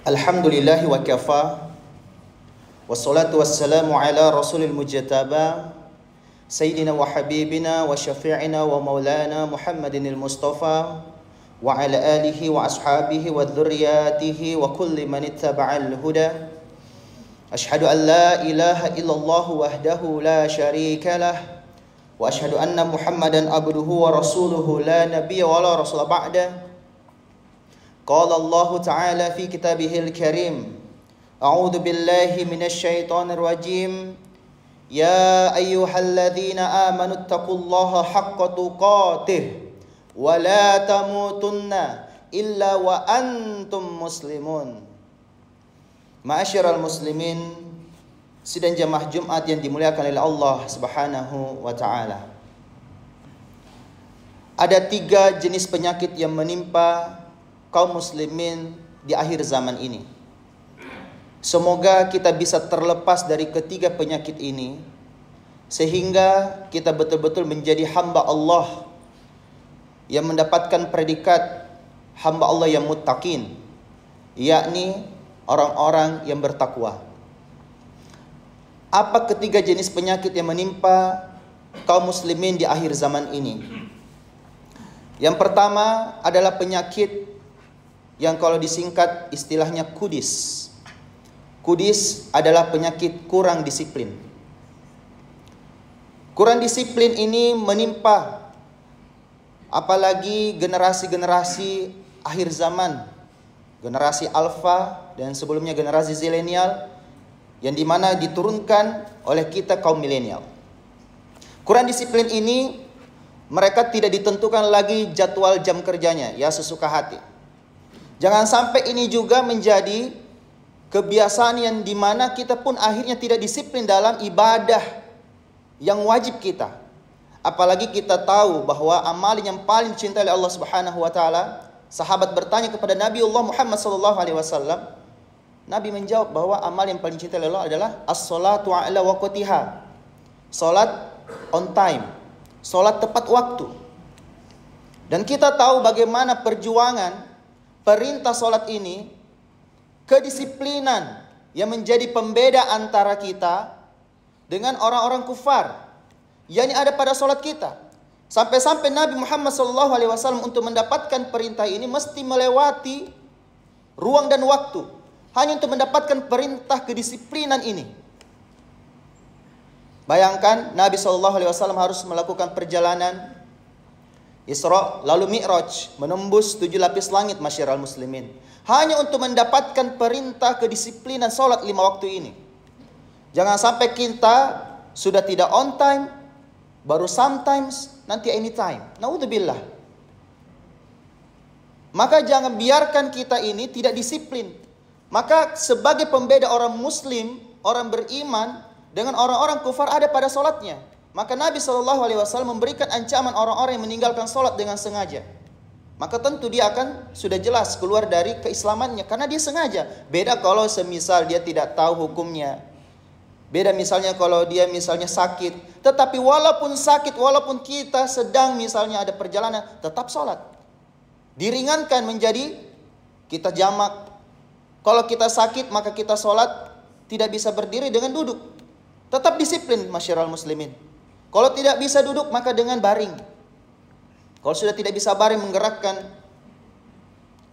Alhamdulillahi wa kafa. Wassalatu wassalamu ala rasulil mujtaba Sayyidina wa habibina wa syafi'ina wa maulana Muhammadinil Mustafa wa ala alihi wa ashabihi wa dhurriyatihi wa kulli man ittaba'al huda. Ashhadu an la ilaha illallah wahdahu la syarika lah wa ashhadu anna Muhammadan abduhu wa rasuluhu la nabiyya wa la rasula ba'da. Qala Allah Ta'ala fi kitabihil karim, A'udzu billahi minasy syaithanir rajim. Ya ayyuhalladzina amanu taqullaha haqqa tuqatih wa la tamutunna illa wa antum muslimun. Ma'asyiral muslimin, sidang jamaah Jumat yang dimuliakan oleh Allah Subhanahu wa taala. Ada 3 jenis penyakit yang menimpa kaum muslimin di akhir zaman ini. Semoga kita bisa terlepas dari ketiga penyakit ini, sehingga kita betul-betul menjadi hamba Allah yang mendapatkan predikat hamba Allah yang muttaqin, yakni orang-orang yang bertakwa. Apa ketiga jenis penyakit yang menimpa kaum muslimin di akhir zaman ini? Yang pertama adalah penyakit yang kalau disingkat istilahnya kudis. Kudis adalah penyakit kurang disiplin. Kurang disiplin ini menimpa apalagi generasi-generasi akhir zaman, generasi alfa dan sebelumnya generasi zilenial, yang dimana diturunkan oleh kita kaum milenial. Kurang disiplin ini, mereka tidak ditentukan lagi jadwal jam kerjanya, ya sesuka hati. Jangan sampai ini juga menjadi kebiasaan yang dimana kita pun akhirnya tidak disiplin dalam ibadah yang wajib kita. Apalagi kita tahu bahwa amalan yang paling dicintai oleh Allah Subhanahu wa taala, sahabat bertanya kepada Nabiullah Muhammad sallallahu alaihi wasallam, Nabi menjawab bahwa amal yang paling dicintai oleh Allah adalah as-salatu ala waqtiha. Salat on time, salat tepat waktu. Dan kita tahu bagaimana perjuangan perintah solat ini, kedisiplinan yang menjadi pembeda antara kita dengan orang-orang kufar, yakni ada pada solat kita. Sampai-sampai Nabi Muhammad SAW untuk mendapatkan perintah ini mesti melewati ruang dan waktu hanya untuk mendapatkan perintah kedisiplinan ini. Bayangkan Nabi SAW harus melakukan perjalanan Isra lalu Mi'raj, menembus 7 lapis langit, masyiral muslimin, hanya untuk mendapatkan perintah kedisiplinan solat 5 waktu ini. Jangan sampai kita sudah tidak on time, baru sometimes, nanti anytime. Naudzubillah. Maka jangan biarkan kita ini tidak disiplin. Maka sebagai pembeda orang muslim, orang beriman dengan orang-orang kufar ada pada solatnya. Maka Nabi SAW memberikan ancaman orang-orang yang meninggalkan sholat dengan sengaja. Maka tentu dia akan sudah jelas keluar dari keislamannya, karena dia sengaja. Beda kalau semisal dia tidak tahu hukumnya. Beda misalnya kalau dia misalnya sakit. Tetapi walaupun sakit, walaupun kita sedang misalnya ada perjalanan, tetap sholat. Diringankan menjadi kita jamak. Kalau kita sakit maka kita sholat tidak bisa berdiri dengan duduk. Tetap disiplin masyiral muslimin. Kalau tidak bisa duduk maka dengan baring. Kalau sudah tidak bisa baring, menggerakkan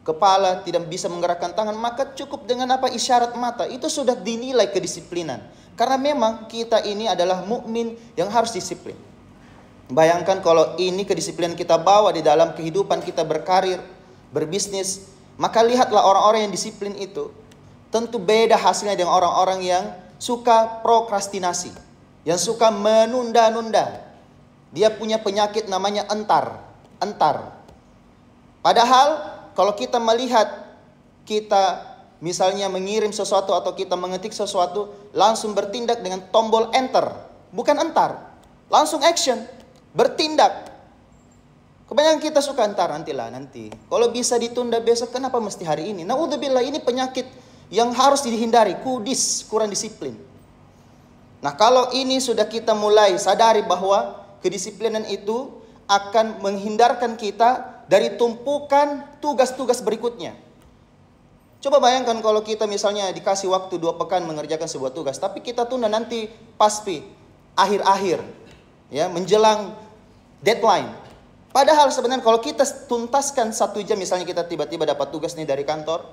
kepala, tidak bisa menggerakkan tangan, maka cukup dengan apa? Isyarat mata. Itu sudah dinilai kedisiplinan. Karena memang kita ini adalah mukmin yang harus disiplin. Bayangkan kalau ini kedisiplinan kita bawa di dalam kehidupan kita berkarir, berbisnis, maka lihatlah orang-orang yang disiplin itu tentu beda hasilnya dengan orang-orang yang suka prokrastinasi, yang suka menunda-nunda. Dia punya penyakit namanya entar. Padahal kalau kita melihat, kita misalnya mengirim sesuatu atau kita mengetik sesuatu, langsung bertindak dengan tombol enter, bukan entar. Langsung action, bertindak. Kebanyakan kita suka entar, nanti. Kalau bisa ditunda besok, kenapa mesti hari ini? Naudzubillah, ini penyakit yang harus dihindari, kudis, kurang disiplin. Nah, kalau ini sudah kita mulai sadari bahwa kedisiplinan itu akan menghindarkan kita dari tumpukan tugas-tugas berikutnya. Coba bayangkan kalau kita misalnya dikasih waktu 2 pekan mengerjakan sebuah tugas, tapi kita tunda nanti pasti akhir-akhir, ya, menjelang deadline. Padahal sebenarnya kalau kita tuntaskan 1 jam, misalnya kita tiba-tiba dapat tugas nih dari kantor,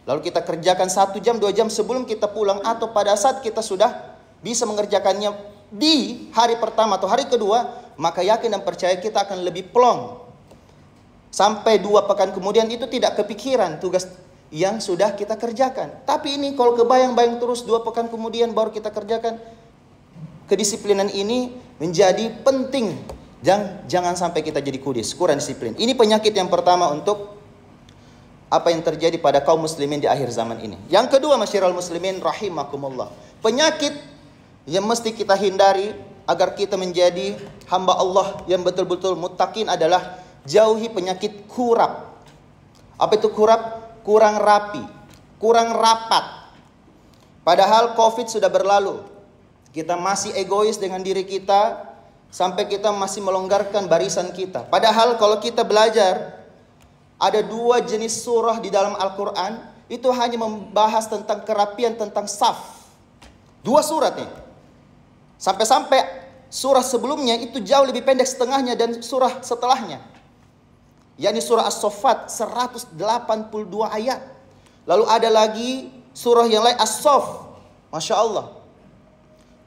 lalu kita kerjakan 1 jam, 2 jam sebelum kita pulang, atau pada saat kita sudah bisa mengerjakannya di hari pertama atau hari kedua, maka yakin dan percaya kita akan lebih plong. Sampai 2 pekan kemudian itu tidak kepikiran tugas yang sudah kita kerjakan. Tapi ini kalau kebayang-bayang terus 2 pekan kemudian baru kita kerjakan. Kedisiplinan ini menjadi penting. Jangan sampai kita jadi kudis, kurang disiplin. Ini penyakit yang pertama untuk apa yang terjadi pada kaum muslimin di akhir zaman ini. Yang kedua, masyiral muslimin rahimakumullah, penyakit yang mesti kita hindari agar kita menjadi hamba Allah yang betul-betul muttaqin adalah jauhi penyakit kurap. Apa itu kurap? Kurang rapi, kurang rapat. Padahal COVID sudah berlalu, kita masih egois dengan diri kita, sampai kita masih melonggarkan barisan kita. Padahal kalau kita belajar, ada 2 jenis surah di dalam Al-Quran, itu hanya membahas tentang kerapian, tentang saf. 2 surat nih. Sampai-sampai surah sebelumnya itu jauh lebih pendek setengahnya dan surah setelahnya, yakni surah As-Saffat 182 ayat. Lalu ada lagi surah yang lain As-Saff. Masya Allah.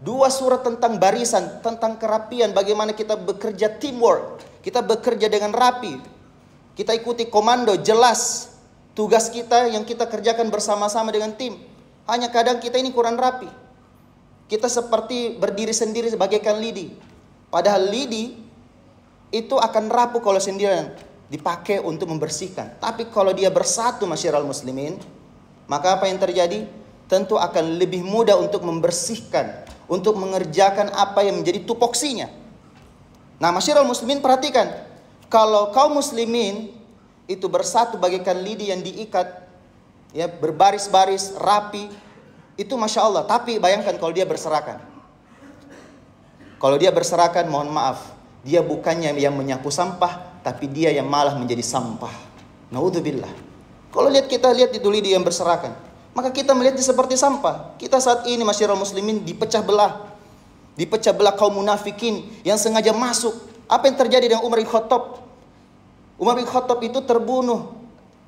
2 surah tentang barisan, tentang kerapian, bagaimana kita bekerja teamwork, kita bekerja dengan rapi, kita ikuti komando, jelas tugas kita yang kita kerjakan bersama-sama dengan tim. Hanya kadang kita ini kurang rapi. Kita seperti berdiri sendiri bagaikan lidi. Padahal lidi itu akan rapuh kalau sendirian, dipakai untuk membersihkan. Tapi kalau dia bersatu, masyiral muslimin, maka apa yang terjadi? Tentu akan lebih mudah untuk membersihkan, untuk mengerjakan apa yang menjadi tupoksinya. Nah, masyiral muslimin, perhatikan, kalau kaum muslimin itu bersatu bagaikan lidi yang diikat, ya, berbaris-baris rapi, itu masya Allah. Tapi bayangkan kalau dia berserakan. Kalau dia berserakan, mohon maaf, dia bukannya yang menyapu sampah, tapi dia yang malah menjadi sampah. Naudzubillah. Kalau kita lihat itu lidi yang berserakan, maka kita melihatnya seperti sampah. Kita saat ini masyiral muslimin dipecah belah. Dipecah belah kaum munafikin yang sengaja masuk. Apa yang terjadi dengan Umar bin Khattab? Umar bin Khattab itu terbunuh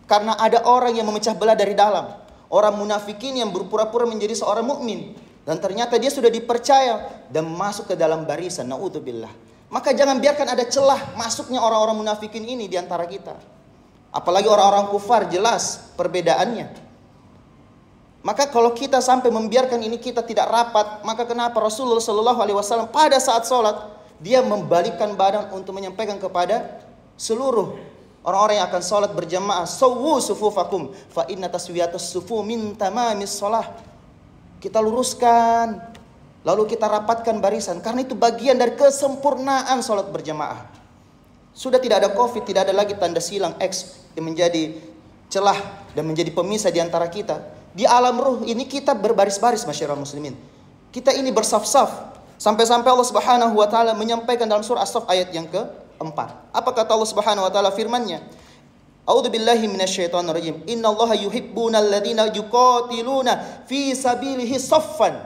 karena ada orang yang memecah belah dari dalam. Orang munafikin yang berpura-pura menjadi seorang mukmin, dan ternyata dia sudah dipercaya dan masuk ke dalam barisan. Naudzubillah. Maka jangan biarkan ada celah masuknya orang-orang munafikin ini di antara kita. Apalagi orang-orang kufar, jelas perbedaannya. Maka kalau kita sampai membiarkan ini, kita tidak rapat, maka kenapa Rasulullah SAW pada saat sholat, dia membalikkan badan untuk menyampaikan kepada seluruh orang-orang yang akan sholat berjamaah, sawwu sufufakum fa inna taswiyatus sufu min tamamis sholah. Kita luruskan, lalu kita rapatkan barisan, karena itu bagian dari kesempurnaan sholat berjamaah. Sudah tidak ada COVID, tidak ada lagi tanda silang X yang menjadi celah dan menjadi pemisah di antara kita. Di alam ruh ini kita berbaris-baris, masyarakat muslimin. Kita ini bersaf-saf. Sampai-sampai Allah Subhanahu wa taala menyampaikan dalam surah As-Saff ayat yang ke-4. Apa kata Allah Subhanahu wa taala firman-Nya? A'udzubillahi minasyaitonirrajim. Innallaha yuhibbunal ladzina yuqatiluna fi sabilihi saffan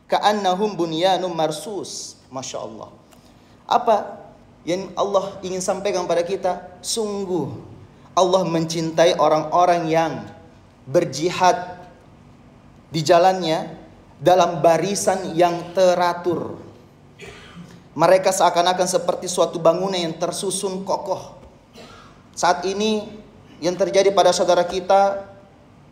ka'annahum bunyanun marsus. Masya Allah. Apa yang Allah ingin sampaikan pada kita? Sungguh Allah mencintai orang-orang yang berjihad di jalannya dalam barisan yang teratur. Mereka seakan-akan seperti suatu bangunan yang tersusun kokoh. Saat ini yang terjadi pada saudara kita,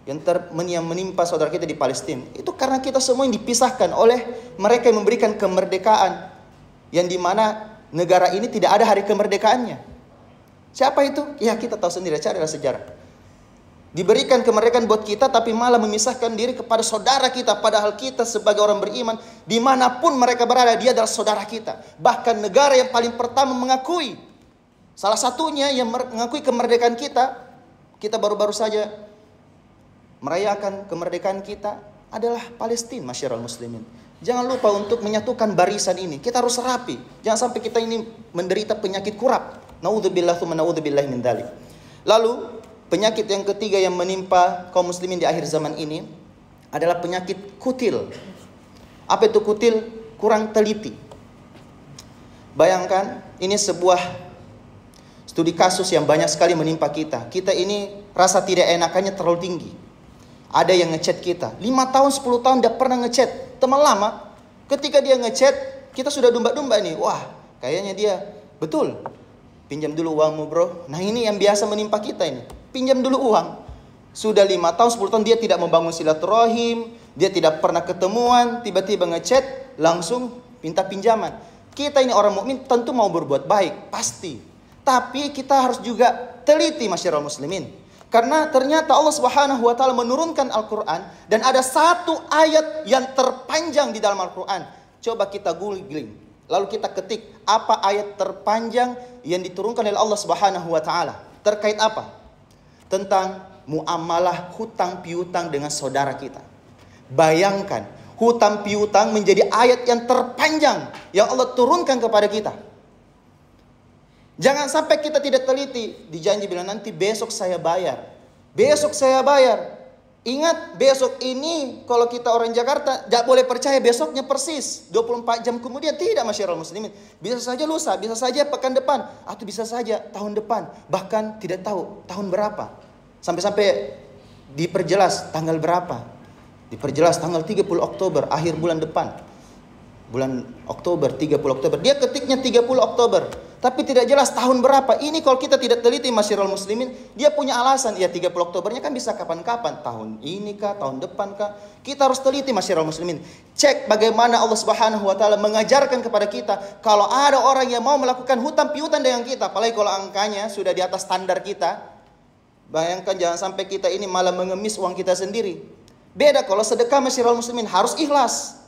yang menimpa saudara kita di Palestina, itu karena kita semua yang dipisahkan oleh mereka yang memberikan kemerdekaan, yang dimana negara ini tidak ada hari kemerdekaannya. Siapa itu? Ya kita tahu sendiri, carilah sejarah. Diberikan kemerdekaan buat kita, tapi malah memisahkan diri kepada saudara kita. Padahal kita sebagai orang beriman, dimanapun mereka berada, dia adalah saudara kita. Bahkan negara yang paling pertama mengakui, salah satunya yang mengakui kemerdekaan kita, kita baru-baru saja merayakan kemerdekaan kita, adalah Palestina, masyarakat muslimin. Jangan lupa untuk menyatukan barisan ini. Kita harus rapi. Jangan sampai kita ini menderita penyakit kurap. Naudzubillah tsumma naudzubillah min dzalik. Lalu penyakit yang ketiga yang menimpa kaum muslimin di akhir zaman ini adalah penyakit kutil. Apa itu kutil? Kurang teliti. Bayangkan, ini sebuah studi kasus yang banyak sekali menimpa kita. Kita ini rasa tidak enakannya terlalu tinggi. Ada yang ngechat kita 5 tahun, 10 tahun tidak pernah ngechat. Teman lama, ketika dia ngechat, kita sudah domba-domba nih. Wah, kayaknya dia betul. Pinjam dulu uangmu bro. Nah ini yang biasa menimpa kita ini. Pinjam dulu uang. Sudah 5 tahun, 10 tahun dia tidak membangun silaturahim. Dia tidak pernah ketemuan. Tiba-tiba ngechat, langsung minta pinjaman. Kita ini orang mukmin tentu mau berbuat baik. Pasti. Tapi kita harus juga teliti masyarakat muslimin. Karena ternyata Allah Subhanahu wa taala menurunkan Al-Qur'an dan ada satu ayat yang terpanjang di dalam Al-Qur'an. Coba kita googling, lalu kita ketik apa ayat terpanjang yang diturunkan oleh Allah Subhanahu wa taala. Terkait apa? Tentang muamalah hutang piutang dengan saudara kita. Bayangkan, hutang piutang menjadi ayat yang terpanjang yang Allah turunkan kepada kita. Jangan sampai kita tidak teliti. Dijanji bilang nanti besok saya bayar. Besok saya bayar. Ingat, besok ini kalau kita orang Jakarta tidak boleh percaya besoknya persis 24 jam kemudian. Tidak masyarakat muslimin. Bisa saja lusa, bisa saja pekan depan, atau bisa saja tahun depan. Bahkan tidak tahu tahun berapa. Sampai-sampai diperjelas tanggal berapa. Diperjelas tanggal 30 Oktober, akhir bulan depan. Bulan Oktober, 30 Oktober. Dia ketiknya 30 Oktober. Tapi tidak jelas tahun berapa. Ini kalau kita tidak teliti masyarakat muslimin, dia punya alasan. Ya 30 Oktobernya kan bisa kapan-kapan. Tahun ini kah, tahun depan kah. Kita harus teliti masyarakat muslimin. Cek bagaimana Allah Subhanahu wa taala mengajarkan kepada kita. Kalau ada orang yang mau melakukan hutang piutang dengan kita, apalagi kalau angkanya sudah di atas standar kita. Bayangkan jangan sampai kita ini malah mengemis uang kita sendiri. Beda kalau sedekah masyarakat muslimin, harus ikhlas.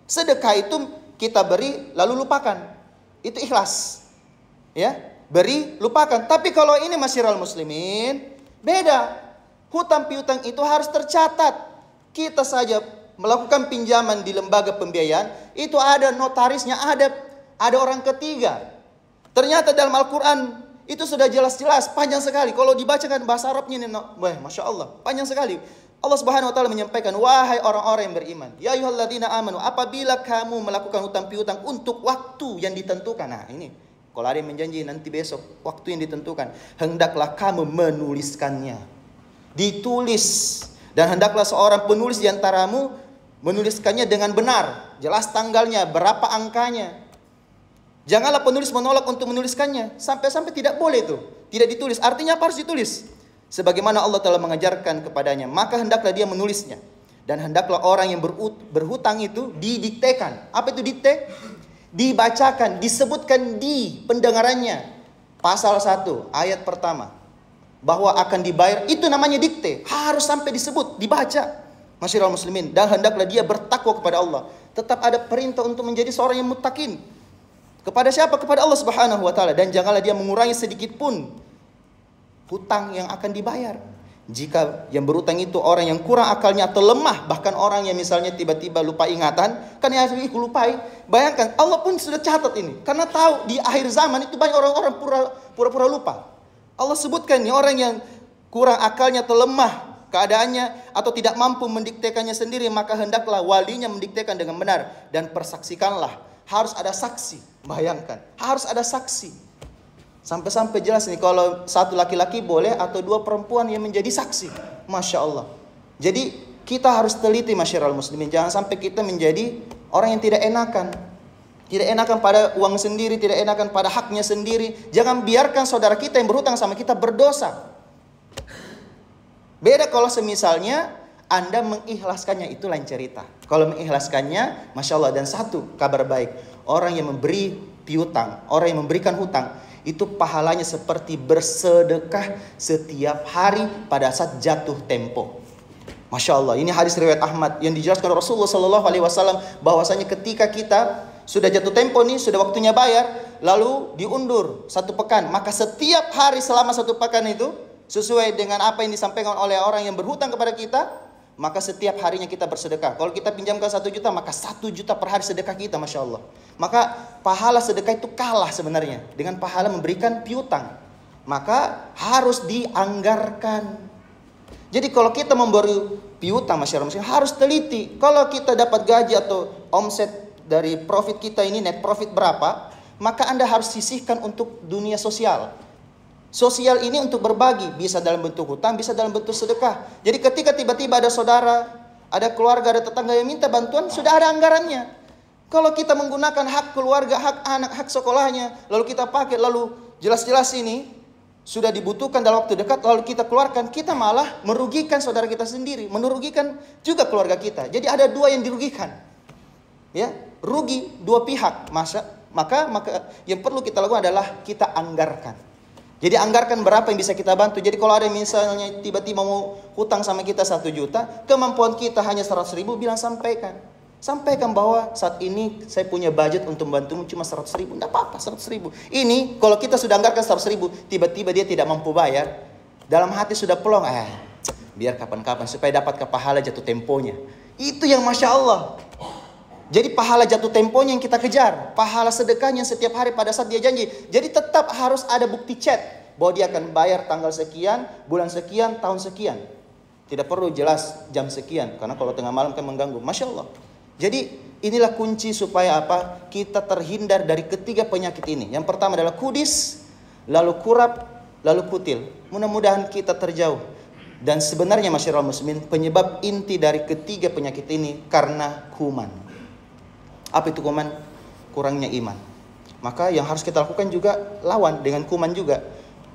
Sedekah itu kita beri lalu lupakan. Itu ikhlas. Ya, beri, lupakan. Tapi kalau ini masyarakat muslimin, beda. Hutang piutang itu harus tercatat. Kita saja melakukan pinjaman di lembaga pembiayaan, itu ada notarisnya, ada orang ketiga. Ternyata dalam Al-Quran itu sudah jelas-jelas, panjang sekali. Kalau dibacakan bahasa Arabnya ini, wah, Masya Allah, panjang sekali. Allah Subhanahu wa taala menyampaikan, wahai orang-orang yang beriman, ya ayyuhalladzina amanu, apabila kamu melakukan hutang piutang untuk waktu yang ditentukan. Nah, ini kalau ada yang menjanji nanti besok waktu yang ditentukan, hendaklah kamu menuliskannya. Ditulis. Dan hendaklah seorang penulis di antaramu menuliskannya dengan benar. Jelas tanggalnya, berapa angkanya. Janganlah penulis menolak untuk menuliskannya. Sampai-sampai tidak boleh itu. Tidak ditulis. Artinya apa harus ditulis? Sebagaimana Allah telah mengajarkan kepadanya. Maka hendaklah dia menulisnya. Dan hendaklah orang yang berhutang itu didiktekan. Apa itu dikte? Dibacakan, disebutkan di pendengarannya. Pasal 1, ayat pertama. Bahwa akan dibayar, itu namanya dikte. Harus sampai disebut, dibaca. Masyarakat muslimin. Dan hendaklah dia bertakwa kepada Allah. Tetap ada perintah untuk menjadi seorang yang muttaqin. Kepada siapa? Kepada Allah Subhanahu wa taala. Dan janganlah dia mengurangi sedikit pun hutang yang akan dibayar. Jika yang berutang itu orang yang kurang akalnya atau lemah, bahkan orang yang misalnya tiba-tiba lupa ingatan, kan ya lupai. Bayangkan, Allah pun sudah catat ini. Karena tahu di akhir zaman itu banyak orang-orang pura-pura lupa. Allah sebutkan nih, orang yang kurang akalnya atau lemah keadaannya atau tidak mampu mendiktekannya sendiri, maka hendaklah walinya mendiktekan dengan benar dan persaksikanlah. Harus ada saksi. Bayangkan, harus ada saksi. Sampai-sampai jelas nih, kalau satu laki-laki boleh atau dua perempuan yang menjadi saksi. Masya Allah. Jadi kita harus teliti masyarakat muslimin. Jangan sampai kita menjadi orang yang tidak enakan. Tidak enakan pada uang sendiri, tidak enakan pada haknya sendiri. Jangan biarkan saudara kita yang berhutang sama kita berdosa. Beda kalau semisalnya Anda mengikhlaskannya, itu lain cerita. Kalau mengikhlaskannya, Masya Allah. Dan satu kabar baik, orang yang memberi piutang, orang yang memberikan hutang, itu pahalanya seperti bersedekah setiap hari pada saat jatuh tempo. Masya Allah, ini hadis riwayat Ahmad yang dijelaskan Rasulullah SAW bahwasanya ketika kita sudah jatuh tempo nih, sudah waktunya bayar, lalu diundur 1 pekan, maka setiap hari selama 1 pekan itu sesuai dengan apa yang disampaikan oleh orang yang berhutang kepada kita, maka setiap harinya kita bersedekah. Kalau kita pinjamkan 1 juta, maka 1 juta per hari sedekah kita, Masya Allah. Maka pahala sedekah itu kalah sebenarnya dengan pahala memberikan piutang. maka harus dianggarkan. Jadi kalau kita memberi piutang masyarakat muslim harus teliti. Kalau kita dapat gaji atau omset dari profit kita ini, net profit berapa, maka Anda harus sisihkan untuk dunia sosial. Sosial ini untuk berbagi, bisa dalam bentuk hutang, bisa dalam bentuk sedekah. Jadi ketika tiba-tiba ada saudara, ada keluarga, ada tetangga yang minta bantuan, sudah ada anggarannya. Kalau kita menggunakan hak keluarga, hak anak, hak sekolahnya, lalu kita pakai, lalu jelas-jelas ini sudah dibutuhkan dalam waktu dekat, lalu kita keluarkan, kita malah merugikan saudara kita sendiri, merugikan juga keluarga kita. Jadi ada dua yang dirugikan, ya, rugi dua pihak. Maka yang perlu kita lakukan adalah kita anggarkan. Jadi anggarkan berapa yang bisa kita bantu. Jadi kalau ada misalnya tiba-tiba mau hutang sama kita 1 juta, kemampuan kita hanya 100 ribu, bilang sampaikan. Sampaikan bahwa saat ini saya punya budget untuk membantumu cuma 100 ribu. Tidak apa-apa 100 ribu. Ini kalau kita sudah anggarkan 100 ribu, tiba-tiba dia tidak mampu bayar, dalam hati sudah pelong, biar kapan-kapan supaya dapat ke pahala jatuh temponya. Itu yang Masya Allah. Jadi pahala jatuh temponya yang kita kejar, pahala sedekahnya setiap hari pada saat dia janji. Jadi tetap harus ada bukti chat bahwa dia akan bayar tanggal sekian, bulan sekian, tahun sekian. Tidak perlu jelas jam sekian, karena kalau tengah malam kan mengganggu. Masya Allah. Jadi inilah kunci supaya apa? Kita terhindar dari ketiga penyakit ini. Yang pertama adalah kudis, lalu kurap, lalu kutil. Mudah-mudahan kita terjauh. Dan sebenarnya masyarakat muslimin, penyebab inti dari ketiga penyakit ini karena kuman. Apa itu kuman? Kurangnya iman. Maka yang harus kita lakukan juga lawan dengan kuman juga.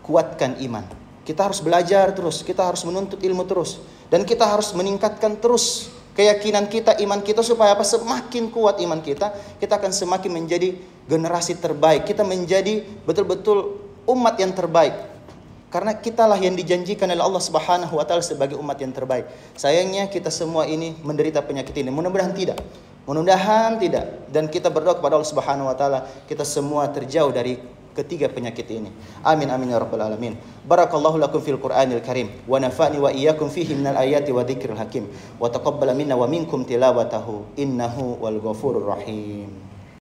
Kuatkan iman. Kita harus belajar terus. Kita harus menuntut ilmu terus. Dan kita harus meningkatkan terus keyakinan kita, iman kita. Supaya apa? Semakin kuat iman kita, kita akan semakin menjadi generasi terbaik. Kita menjadi betul-betul umat yang terbaik. Karena kitalah yang dijanjikan oleh Allah Subhanahu wa taala sebagai umat yang terbaik. Sayangnya kita semua ini menderita penyakit ini. Mudah-mudahan tidak. Mudah-mudahan tidak. Dan kita berdoa kepada Allah Subhanahu wa taala kita semua terjauh dari ketiga penyakit ini. Amin amin ya rabbal alamin. Barakallahu lakum fil Qur'anil Karim wa nafa'ni wa iyyakum fihi minal ayati wa dzikril hakim wa taqabbala minna wa minkum tilawatahu innahu wal ghafurur rahim.